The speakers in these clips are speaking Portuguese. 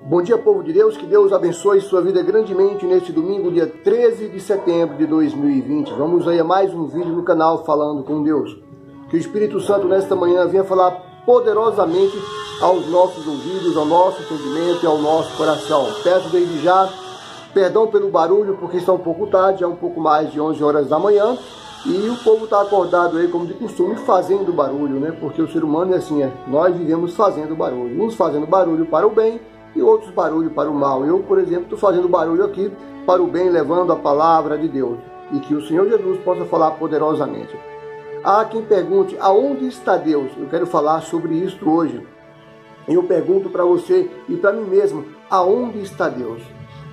Bom dia, povo de Deus, que Deus abençoe sua vida grandemente neste domingo, dia 13 de setembro de 2020. Vamos aí a mais um vídeo no canal Falando com Deus. Que o Espírito Santo nesta manhã venha falar poderosamente aos nossos ouvidos, ao nosso entendimento e ao nosso coração. Peço desde já perdão pelo barulho, porque está um pouco tarde, é um pouco mais de 11 horas da manhã. E o povo está acordado aí, como de costume, fazendo barulho, né? Porque o ser humano é assim, nós vivemos fazendo barulho. Uns fazendo barulho para o bem e outros barulho para o mal. Eu, por exemplo, estou fazendo barulho aqui para o bem, levando a palavra de Deus. E que o Senhor Jesus possa falar poderosamente. Há quem pergunte, aonde está Deus? Eu quero falar sobre isso hoje. Eu pergunto para você e para mim mesmo, aonde está Deus?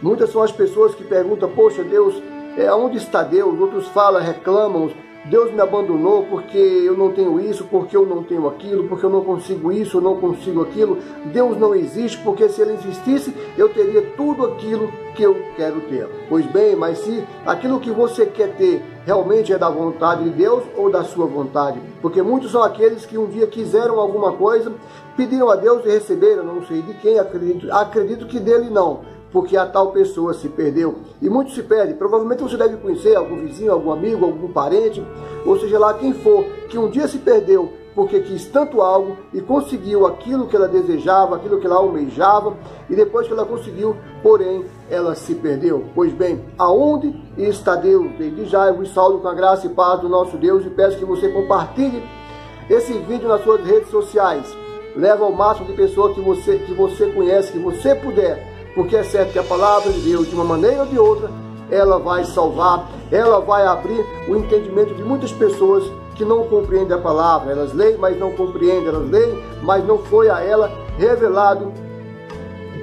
Muitas são as pessoas que perguntam, poxa, Deus, aonde está Deus? Outros falam, reclamam, Deus me abandonou porque eu não tenho isso, porque eu não tenho aquilo, porque eu não consigo isso, eu não consigo aquilo. Deus não existe, porque se Ele existisse, eu teria tudo aquilo que eu quero ter. Pois bem, mas se aquilo que você quer ter realmente é da vontade de Deus ou da sua vontade? Porque muitos são aqueles que um dia quiseram alguma coisa, pediram a Deus e receberam, não sei de quem, acredito que dele não, porque a tal pessoa se perdeu. E muitos se perdem. Provavelmente você deve conhecer algum vizinho, algum amigo, algum parente, ou seja lá quem for, que um dia se perdeu porque quis tanto algo e conseguiu aquilo que ela desejava, aquilo que ela almejava, e depois que ela conseguiu, porém, ela se perdeu. Pois bem, aonde está Deus? Desde já eu vos saúdo com a graça e paz do nosso Deus e peço que você compartilhe esse vídeo nas suas redes sociais. Leva ao máximo de pessoas que você conhece, que você puder, porque é certo que a palavra de Deus, de uma maneira ou de outra, ela vai salvar, ela vai abrir o entendimento de muitas pessoas que não compreendem a palavra. Elas leem, mas não compreendem, elas leem, mas não foi a ela revelado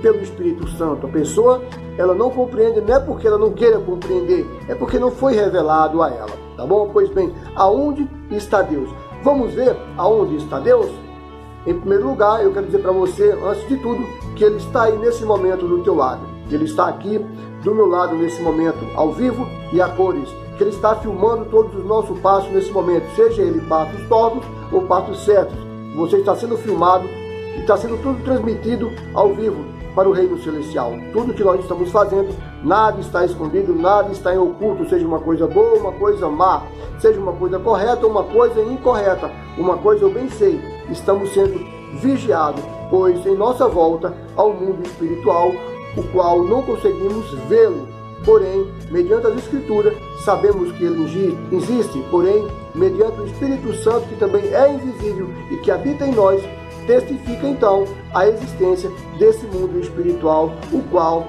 pelo Espírito Santo. A pessoa, ela não compreende, não é porque ela não queira compreender, é porque não foi revelado a ela, tá bom? Pois bem, aonde está Deus? Vamos ver aonde está Deus? Em primeiro lugar, eu quero dizer para você, antes de tudo, que Ele está aí nesse momento do teu lado. Ele está aqui do meu lado nesse momento, ao vivo e a cores. Que Ele está filmando todos os nossos passos nesse momento, seja ele passos tortos ou passos certos. Você está sendo filmado e está sendo tudo transmitido ao vivo para o reino celestial. Tudo que nós estamos fazendo, nada está escondido, nada está em oculto, seja uma coisa boa ou uma coisa má, seja uma coisa correta ou uma coisa incorreta. Uma coisa eu bem sei, estamos sendo vigiados, pois em nossa volta ao mundo espiritual, o qual não conseguimos vê-lo. Porém, mediante as Escrituras, sabemos que ele existe, porém, mediante o Espírito Santo, que também é invisível e que habita em nós, testifica então a existência desse mundo espiritual, o qual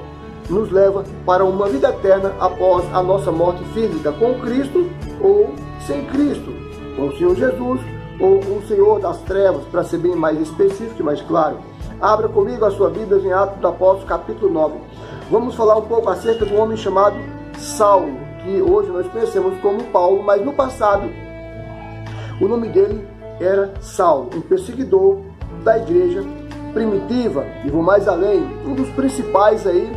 nos leva para uma vida eterna após a nossa morte física, com Cristo ou sem Cristo, com o Senhor Jesus ou com o Senhor das trevas, para ser bem mais específico e mais claro. Abra comigo a sua Bíblia em Atos dos Apóstolos, capítulo 9. Vamos falar um pouco acerca de um homem chamado Saulo, que hoje nós conhecemos como Paulo, mas no passado o nome dele era Saulo, um perseguidor da igreja primitiva, e vou mais além, um dos principais aí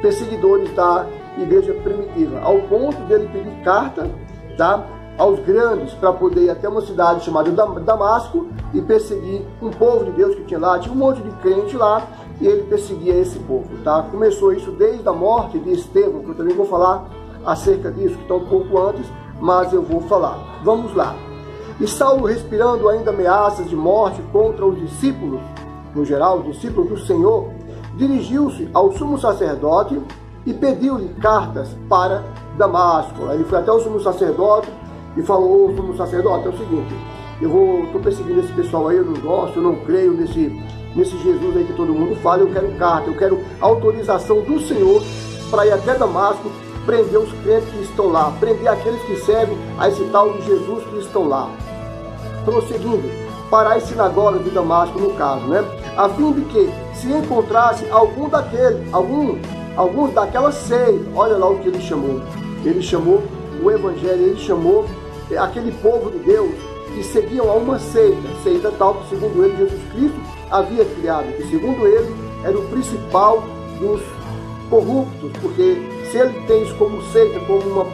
perseguidores da igreja primitiva, ao ponto dele pedir carta, tá, aos grandes para poder ir até uma cidade chamada Damasco e perseguir um povo de Deus que tinha lá. Tinha um monte de crente lá e ele perseguia esse povo, tá? Começou isso desde a morte de Estevão, que eu também vou falar acerca disso, que está um pouco antes, mas eu vou falar. Vamos lá. E Saulo, respirando ainda ameaças de morte contra os discípulos, no geral, os discípulos do Senhor, dirigiu-se ao sumo sacerdote e pediu-lhe cartas para Damasco. Ele foi até o sumo sacerdote e falou, ô sumo sacerdote, é o seguinte, eu estou perseguindo esse pessoal aí, eu não gosto, eu não creio nesse Jesus aí que todo mundo fala, eu quero carta, eu quero autorização do Senhor para ir até Damasco, prender os crentes que estão lá, prender aqueles que servem a esse tal de Jesus que estão lá. Prosseguindo, para as sinagogas de Damasco, no caso, né? A fim de que, se encontrasse alguns daquela seita, olha lá o que ele chamou. Ele chamou o Evangelho, ele chamou aquele povo de Deus que seguiam a uma seita tal que, segundo ele, Jesus Cristo havia criado, que, segundo ele, era o principal dos corruptos, porque se ele tem isso como seita, como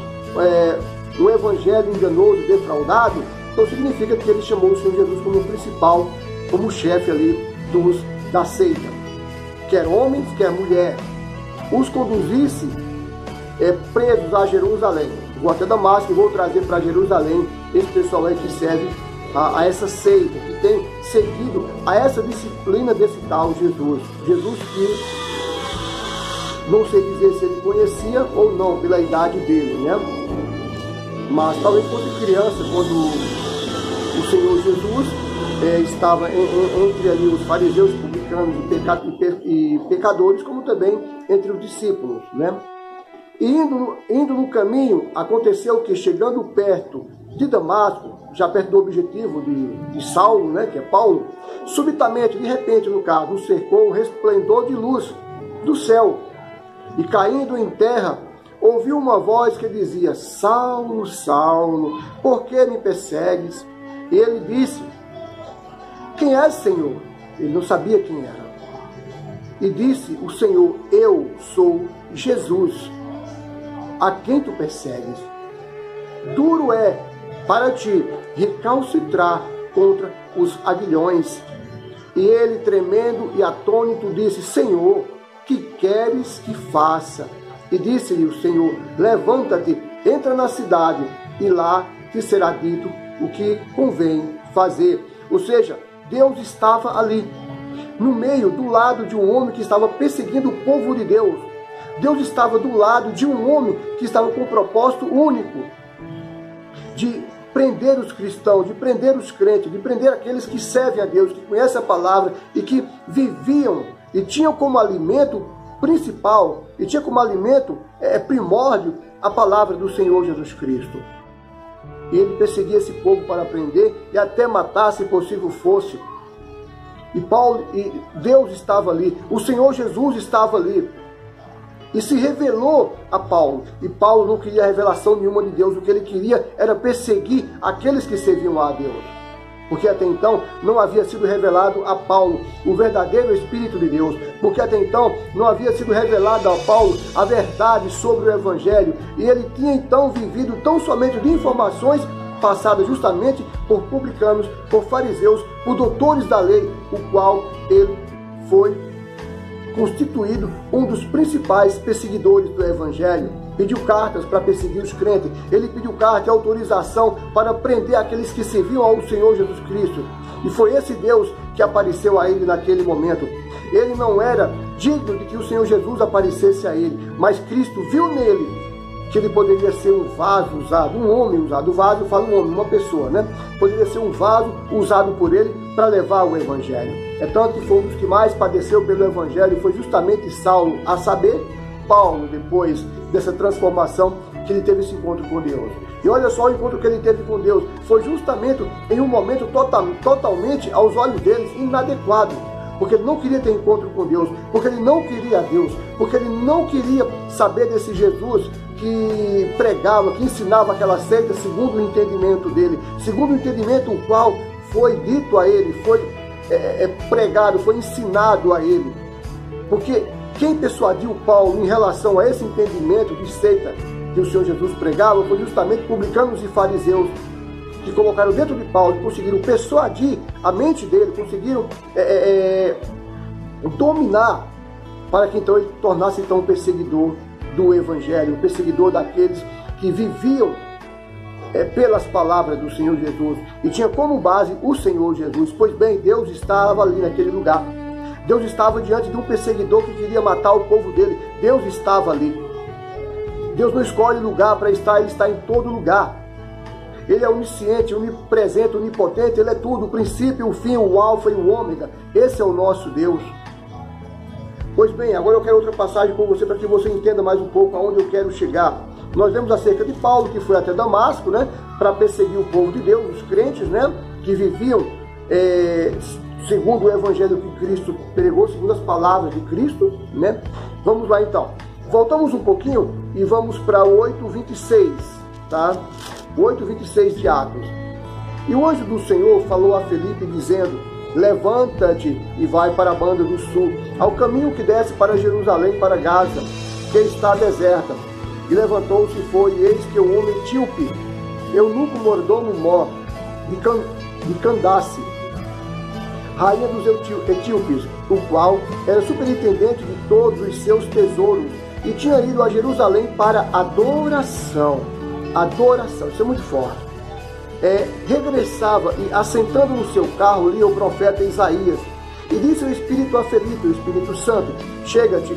um evangelho enganoso, defraudado, então significa que ele chamou o Senhor Jesus como principal, como chefe ali da seita. quer homens, quer mulher, os conduzisse presos a Jerusalém. Vou até Damasco e vou trazer para Jerusalém esse pessoal aí que serve a essa seita, que tem seguido a essa disciplina desse tal Jesus. Jesus que não sei dizer se ele conhecia ou não pela idade dele, né? Mas talvez fosse criança quando o Senhor Jesus estava entre ali os fariseus, publicanos e pecadores, como também entre os discípulos, né? E indo no caminho, aconteceu que, chegando perto de Damasco, já perto do objetivo de Saulo, né, que é Paulo, subitamente, de repente, no caso, o cercou um resplendor de luz do céu, e caindo em terra, ouviu uma voz que dizia: Saulo, Saulo, por que me persegues? E ele disse: Quem és, Senhor? Ele não sabia quem era. E disse o Senhor: Eu sou Jesus, a quem tu persegues. Duro é para ti recalcitrar contra os aguilhões. E ele, tremendo e atônito, disse: Senhor, que queres que faça? E disse-lhe o Senhor: Levanta-te, entra na cidade, e lá te será dito o que convém fazer. Ou seja, Deus estava ali, no meio, do lado de um homem que estava perseguindo o povo de Deus. Deus estava do lado de um homem que estava com um propósito único, de prender os cristãos, de prender os crentes, de prender aqueles que servem a Deus, que conhecem a palavra e que viviam e tinham como alimento principal, e tinha como alimento primórdio a palavra do Senhor Jesus Cristo. E ele perseguia esse povo para prender e até matar, se possível fosse. E Deus estava ali, o Senhor Jesus estava ali, e se revelou a Paulo. E Paulo não queria revelação nenhuma de Deus, o que ele queria era perseguir aqueles que serviam a Deus. Porque até então não havia sido revelado a Paulo o verdadeiro Espírito de Deus. Porque até então não havia sido revelado a Paulo a verdade sobre o Evangelho. E ele tinha então vivido tão somente de informações passadas justamente por publicanos, por fariseus, por doutores da lei, o qual ele foi constituído um dos principais perseguidores do Evangelho. Pediu cartas para perseguir os crentes. Ele pediu carta e autorização para prender aqueles que serviam ao Senhor Jesus Cristo. E foi esse Deus que apareceu a ele naquele momento. Ele não era digno de que o Senhor Jesus aparecesse a ele, mas Cristo viu nele que ele poderia ser um vaso usado, um homem usado. O vaso, eu falo um homem, uma pessoa, né? Poderia ser um vaso usado por ele para levar o Evangelho. É tanto que foi um dos que mais padeceu pelo Evangelho, foi justamente Saulo, a saber, Paulo, depois dessa transformação, que ele teve esse encontro com Deus. E olha só o encontro que ele teve com Deus. Foi justamente em um momento totalmente, aos olhos deles, inadequado. Porque ele não queria ter encontro com Deus, porque ele não queria Deus, porque ele não queria saber desse Jesus que pregava, que ensinava aquela seita segundo o entendimento dele, segundo o entendimento o qual foi dito a ele, foi pregado, foi ensinado a ele. Porque quem persuadiu Paulo em relação a esse entendimento de seita que o Senhor Jesus pregava foi justamente publicanos e fariseus, que colocaram dentro de Paulo e conseguiram persuadir a mente dele, conseguiram dominar, para que então ele tornasse então um perseguidor do Evangelho, um perseguidor daqueles que viviam pelas palavras do Senhor Jesus e tinha como base o Senhor Jesus. Pois bem, Deus estava ali naquele lugar. Deus estava diante de um perseguidor que queria matar o povo dele. Deus estava ali. Deus não escolhe lugar para estar, Ele está em todo lugar. Ele é onisciente, onipresente, onipotente, Ele é tudo, o princípio, o fim, o alfa e o ômega. Esse é o nosso Deus. Pois bem, agora eu quero outra passagem com você para que você entenda mais um pouco aonde eu quero chegar. Nós vemos acerca de Paulo, que foi até Damasco, né, para perseguir o povo de Deus, os crentes, né, que viviam segundo o Evangelho que Cristo pregou, segundo as palavras de Cristo, né? Vamos lá então. Voltamos um pouquinho e vamos para o 8:26, tá? 8:26 de Atos. E o anjo do Senhor falou a Felipe dizendo: levanta-te e vai para a banda do sul, ao caminho que desce para Jerusalém, para Gaza, que está deserta. E levantou-se e foi, e eis que o homem etíope, eunuco mordomo mor, de Candace, rainha dos etíopes, o qual era superintendente de todos os seus tesouros, e tinha ido a Jerusalém para adoração. Adoração, isso é muito forte. Regressava e, assentando no seu carro, lia o profeta Isaías. E disse o Espírito a Felipe, o Espírito Santo: chega-te,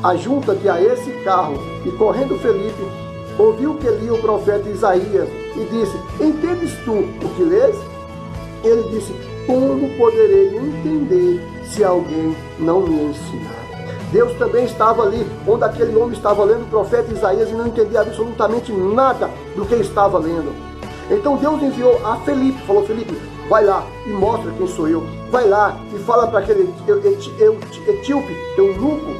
ajunta-te a esse carro. E correndo Felipe, ouviu que lia o profeta Isaías, e disse: entendes tu o que lês? Ele disse: como poderei entender se alguém não me ensinar? Deus também estava ali, onde aquele homem estava lendo o profeta Isaías e não entendia absolutamente nada do que estava lendo. Então Deus enviou a Felipe, falou: Felipe, vai lá e mostra quem sou eu. Vai lá e fala para aquele etíope, eunuco,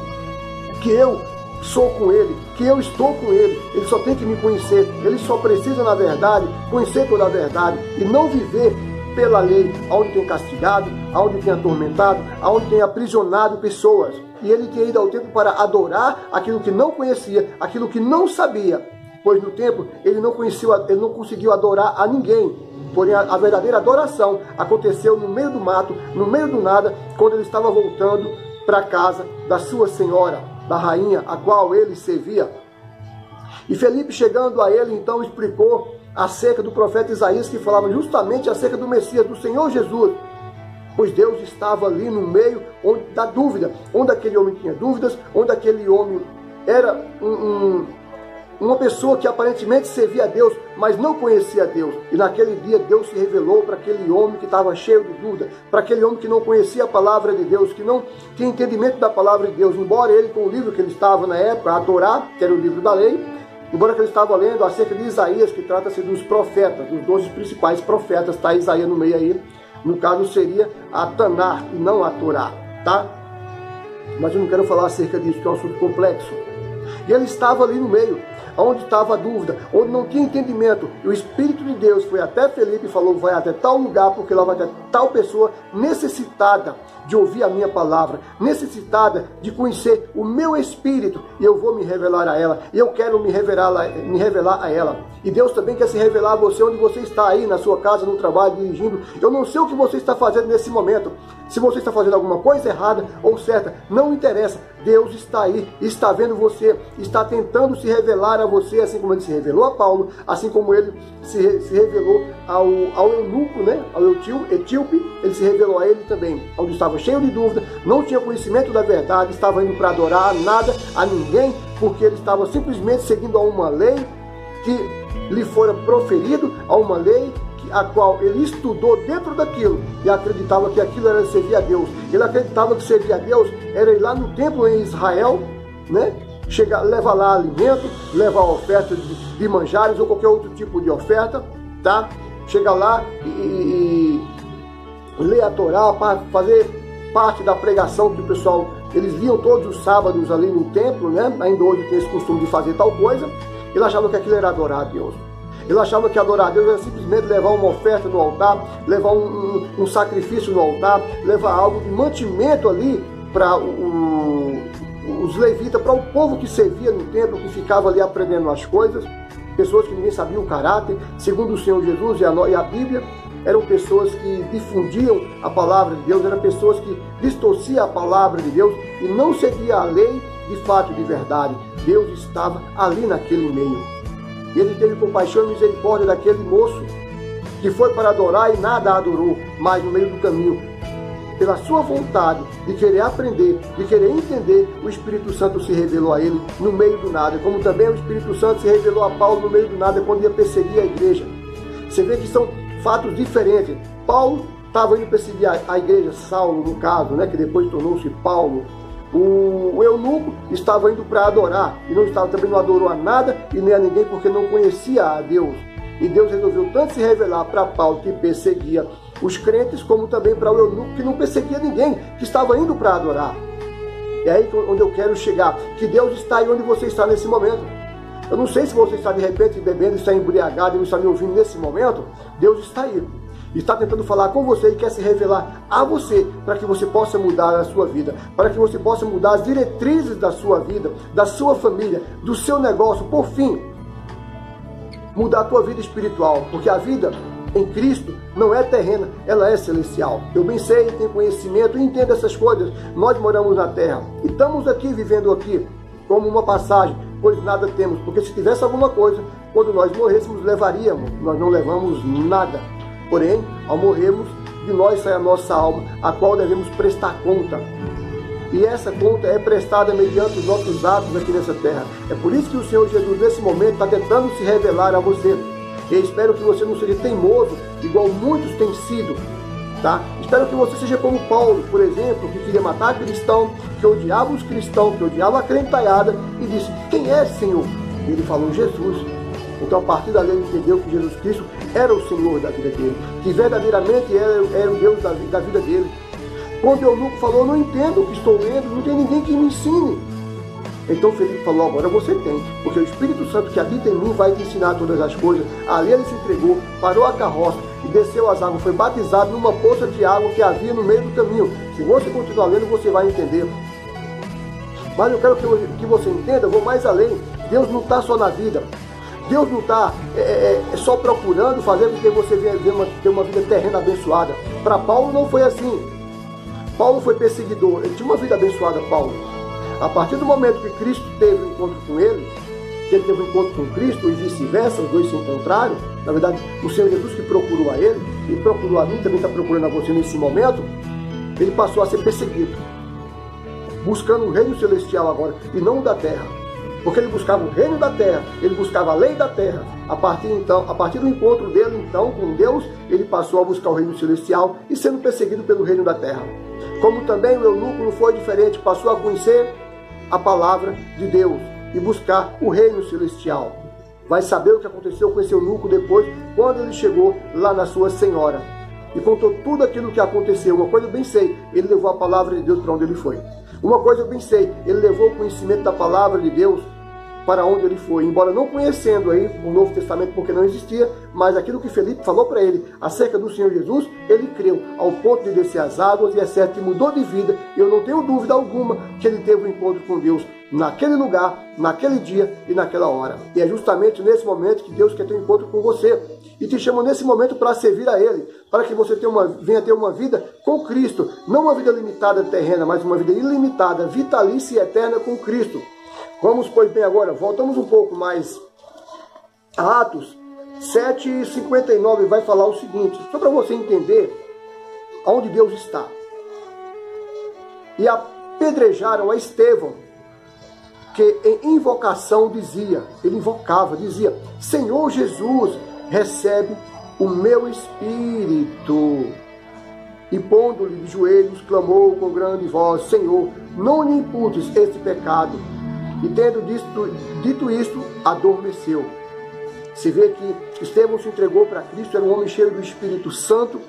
que eu sou com ele, que eu estou com ele. Ele só tem que me conhecer. Ele só precisa, na verdade, conhecer toda a verdade e não viver pela lei, aonde tem castigado, aonde tem atormentado, aonde tem aprisionado pessoas. E ele tinha ido ao templo para adorar aquilo que não conhecia, aquilo que não sabia, pois no templo ele não conseguiu adorar a ninguém. Porém, a verdadeira adoração aconteceu no meio do mato, no meio do nada, quando ele estava voltando para a casa da sua senhora, da rainha, a qual ele servia. E Felipe, chegando a ele, então explicou acerca do profeta Isaías, que falava justamente acerca do Messias, do Senhor Jesus. Pois Deus estava ali no meio da dúvida, onde aquele homem tinha dúvidas, onde aquele homem era uma pessoa que aparentemente servia a Deus, mas não conhecia a Deus. E naquele dia Deus se revelou para aquele homem que estava cheio de dúvida, para aquele homem que não conhecia a palavra de Deus, que não tinha entendimento da palavra de Deus. Embora ele, com o livro que ele estava na época, a Torá, que era o livro da lei, embora que ele estava lendo acerca de Isaías, que trata-se dos profetas, dos 12 principais profetas, está Isaías no meio aí. No caso seria a Tanar e não a Torá, tá? Mas eu não quero falar acerca disso, que é um assunto complexo. E ele estava ali no meio, onde estava a dúvida, onde não tinha entendimento. E o Espírito de Deus foi até Felipe e falou: vai até tal lugar, porque lá vai ter tal pessoa necessitada de ouvir a minha palavra, necessitada de conhecer o meu Espírito, e eu vou me revelar a ela, e eu quero me revelar a ela. E Deus também quer se revelar a você, onde você está aí, na sua casa, no trabalho, dirigindo. Eu não sei o que você está fazendo nesse momento. Se você está fazendo alguma coisa errada ou certa, não interessa. Deus está aí, está vendo você, está tentando se revelar a você, assim como ele se revelou a Paulo, assim como ele se revelou ao eunuco, né? Ao etíope, ele se revelou a ele também, onde estava cheio de dúvida, não tinha conhecimento da verdade, estava indo para adorar nada, a ninguém, porque ele estava simplesmente seguindo a uma lei que lhe fora proferido, a uma lei a qual ele estudou dentro daquilo e acreditava que aquilo era servir a Deus. Ele acreditava que servir a Deus era ir lá no templo em Israel, né? Levar lá alimento, levar oferta de manjares ou qualquer outro tipo de oferta, tá? Chegar lá e ler a Torá para fazer parte da pregação que o pessoal, eles liam todos os sábados ali no templo, né? Ainda hoje tem esse costume de fazer tal coisa. Ele achava que aquilo era adorar a Deus. Ele achava que adorar a Deus era simplesmente levar uma oferta no altar, levar um sacrifício no altar, levar algo de mantimento ali para os levitas, para o povo que servia no templo, que ficava ali aprendendo as coisas, pessoas que ninguém sabia o caráter, segundo o Senhor Jesus e a Bíblia, eram pessoas que difundiam a palavra de Deus, eram pessoas que distorciam a palavra de Deus e não seguiam a lei de fato e de verdade. Deus estava ali naquele meio. Ele teve compaixão e misericórdia daquele moço que foi para adorar e nada adorou, mas no meio do caminho, pela sua vontade de querer aprender, de querer entender, o Espírito Santo se revelou a ele no meio do nada, como também o Espírito Santo se revelou a Paulo no meio do nada, quando ia perseguir a igreja. Você vê que são fatos diferentes. Paulo estava indo perseguir a igreja, Saulo no caso, né, que depois tornou-se Paulo. O eunuco estava indo para adorar e também não adorou a nada e nem a ninguém, porque não conhecia a Deus. E Deus resolveu tanto se revelar para Paulo, que perseguia os crentes, como também para o eunuco, que não perseguia ninguém, que estava indo para adorar. É aí onde eu quero chegar, que Deus está aí onde você está nesse momento. Eu não sei se você está de repente bebendo, está embriagado e não está me ouvindo nesse momento. Deus está aí. Está tentando falar com você e quer se revelar a você, para que você possa mudar a sua vida, para que você possa mudar as diretrizes da sua vida, da sua família, do seu negócio, por fim, mudar a tua vida espiritual, porque a vida em Cristo não é terrena, ela é celestial. Eu bem sei, tenho conhecimento e entendo essas coisas. Nós moramos na terra e estamos aqui, vivendo aqui, como uma passagem, pois nada temos. Porque se tivesse alguma coisa, quando nós morrêssemos, levaríamos. Nós não levamos nada. Porém, ao morrermos, de nós sai a nossa alma, a qual devemos prestar conta. E essa conta é prestada mediante os nossos atos aqui nessa terra. É por isso que o Senhor Jesus, nesse momento, está tentando se revelar a você. Eu espero que você não seja teimoso, igual muitos têm sido. Tá? Espero que você seja como Paulo, por exemplo, que queria matar cristão, que odiava os cristãos, que odiava a crentaiada, e disse: quem é, Senhor? E ele falou: Jesus. Então, a partir dali, ele entendeu que Jesus Cristo era o Senhor da vida dele, que verdadeiramente era o Deus da vida dele. Quando o eunuco falou: não entendo o que estou lendo, não tem ninguém que me ensine. Então Felipe falou: agora você tem, porque o Espírito Santo que habita em mim vai te ensinar todas as coisas. Ali ele se entregou, parou a carroça e desceu as águas, foi batizado numa poça de água que havia no meio do caminho. Se você continuar lendo, você vai entender. Mas eu quero que você entenda, eu vou mais além. Deus não está só na vida. Deus não está só procurando fazer com que você tenha uma vida terrena abençoada. Para Paulo não foi assim. Paulo foi perseguidor, ele tinha uma vida abençoada, Paulo. A partir do momento que Cristo teve um encontro com ele, que ele teve um encontro com Cristo e vice-versa, os dois se encontraram. Na verdade, o Senhor Jesus que procurou a ele, e procurou a mim, também está procurando a você nesse momento, ele passou a ser perseguido, buscando o reino celestial agora, e não o da terra. Porque ele buscava o reino da terra, ele buscava a lei da terra. A partir do encontro dele, então, com Deus, ele passou a buscar o reino celestial e sendo perseguido pelo reino da terra. Como também o eunuco não foi diferente, passou a conhecer a palavra de Deus e buscar o reino celestial. Vai saber o que aconteceu com esse eunuco depois, quando ele chegou lá na sua senhora. E contou tudo aquilo que aconteceu. Uma coisa eu bem sei, ele levou a palavra de Deus para onde ele foi. Uma coisa eu bem sei, ele levou o conhecimento da palavra de Deus para onde ele foi, embora não conhecendo aí o Novo Testamento, porque não existia, mas aquilo que Felipe falou para ele acerca do Senhor Jesus, ele creu ao ponto de descer as águas, e é certo que mudou de vida. Eu não tenho dúvida alguma que ele teve um encontro com Deus naquele lugar, naquele dia e naquela hora. E é justamente nesse momento que Deus quer ter um encontro com você e te chama nesse momento para servir a Ele, para que você venha ter uma vida com Cristo, não uma vida limitada terrena, mas uma vida ilimitada, vitalícia e eterna com Cristo. Vamos, pois bem, agora, voltamos um pouco mais a Atos 7:59, vai falar o seguinte, só para você entender aonde Deus está. E apedrejaram a Estevão, que em invocação dizia, ele invocava, dizia: Senhor Jesus, recebe o meu espírito. E pondo-lhe de joelhos, clamou com grande voz: Senhor, não lhe imputes este pecado. E tendo dito isto, adormeceu. Se vê que Estevão se entregou para Cristo, era um homem cheio do Espírito Santo,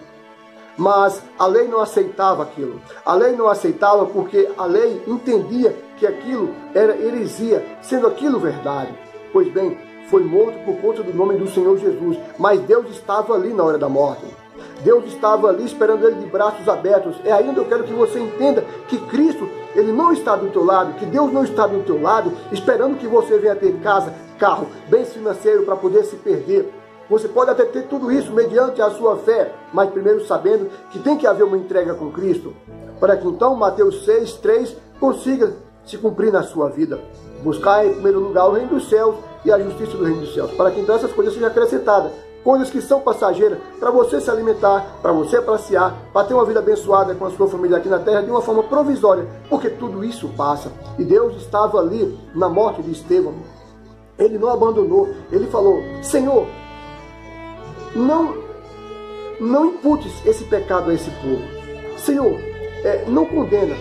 mas a lei não aceitava aquilo. A lei não aceitava porque a lei entendia que aquilo era heresia, sendo aquilo verdade. Pois bem, foi morto por conta do nome do Senhor Jesus, mas Deus estava ali na hora da morte. Deus estava ali esperando ele de braços abertos. É ainda eu quero que você entenda que Cristo, ele não está do teu lado, que Deus não está do teu lado, esperando que você venha ter casa, carro, bens financeiros para poder se perder. Você pode até ter tudo isso mediante a sua fé, mas primeiro sabendo que tem que haver uma entrega com Cristo, para que então Mateus 6:3 consiga se cumprir na sua vida. Buscar em primeiro lugar o reino dos céus e a justiça do reino dos céus, para que então essas coisas sejam acrescentadas. Coisas que são passageiras, para você se alimentar, para você passear, para ter uma vida abençoada com a sua família aqui na terra de uma forma provisória, porque tudo isso passa. E Deus estava ali na morte de Estevão. Ele não abandonou, ele falou: Senhor, não imputes esse pecado a esse povo. Senhor, não condena.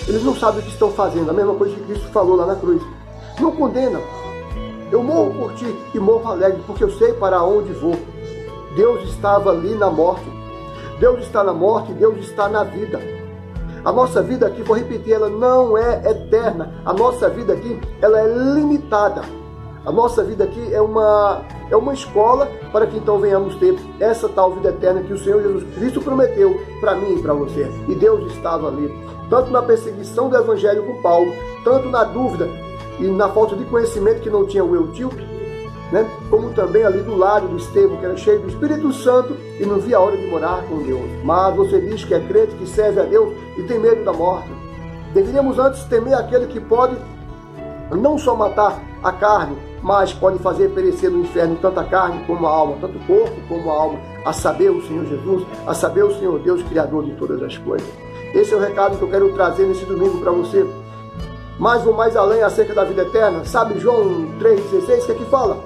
Eles não sabem o que estão fazendo, a mesma coisa que Cristo falou lá na cruz. Não condena. Eu morro por ti e morro alegre, porque eu sei para onde vou. Deus estava ali na morte. Deus está na morte, Deus está na vida. A nossa vida aqui, vou repetir, ela não é eterna. A nossa vida aqui, ela é limitada. A nossa vida aqui é uma escola para que então venhamos ter essa tal vida eterna que o Senhor Jesus Cristo prometeu para mim e para você. E Deus estava ali, tanto na perseguição do Evangelho com Paulo, tanto na dúvida e na falta de conhecimento que não tinha o eutíope, né? Como também ali do lado do Estevão, que era cheio do Espírito Santo e não via a hora de morar com Deus. Mas você diz que é crente, que serve a Deus e tem medo da morte. Deveríamos antes temer aquele que pode não só matar a carne, mas pode fazer perecer no inferno tanto a carne como a alma, tanto o corpo como a alma, a saber o Senhor Jesus, a saber o Senhor Deus, Criador de todas as coisas. Esse é o recado que eu quero trazer nesse domingo para você. Mas vou mais além acerca da vida eterna. Sabe João 3,16, que aqui fala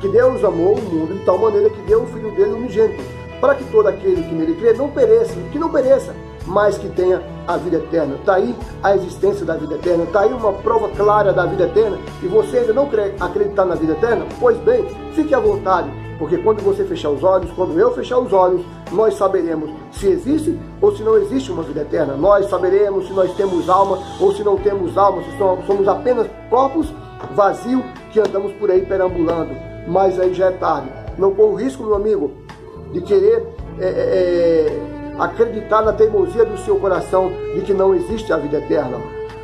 que Deus amou o mundo de tal maneira que deu o Filho dele unigênito, para que todo aquele que nele crê não pereça, mas que tenha a vida eterna. Está aí a existência da vida eterna, está aí uma prova clara da vida eterna. E você ainda não quer acreditar na vida eterna? Pois bem, fique à vontade, porque quando você fechar os olhos, quando eu fechar os olhos, nós saberemos se existe ou se não existe uma vida eterna. Nós saberemos se nós temos alma ou se não temos alma, se somos apenas corpos vazios que andamos por aí perambulando. Mas aí já é tarde. Não corra o risco, meu amigo, de querer acreditar na teimosia do seu coração de que não existe a vida eterna,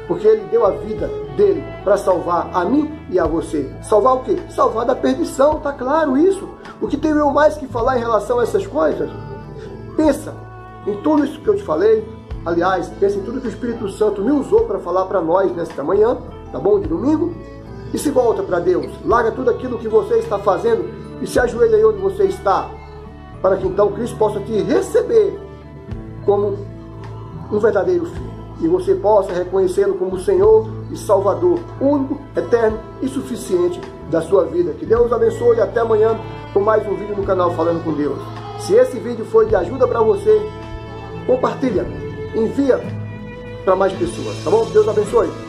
porque Ele deu a vida dele para salvar a mim e a você. Salvar o quê? Salvar da perdição, tá claro isso. O que tenho eu mais que falar em relação a essas coisas? Pensa em tudo isso que eu te falei. Aliás, pensa em tudo que o Espírito Santo me usou para falar para nós nesta manhã, tá bom? De domingo. E se volta para Deus, larga tudo aquilo que você está fazendo e se ajoelha aí onde você está, para que então Cristo possa te receber como um verdadeiro filho, e você possa reconhecê-lo como Senhor e Salvador, único, eterno e suficiente da sua vida. Que Deus abençoe e até amanhã com mais um vídeo no canal Falando com Deus. Se esse vídeo foi de ajuda para você, compartilha, envia para mais pessoas, tá bom? Deus abençoe.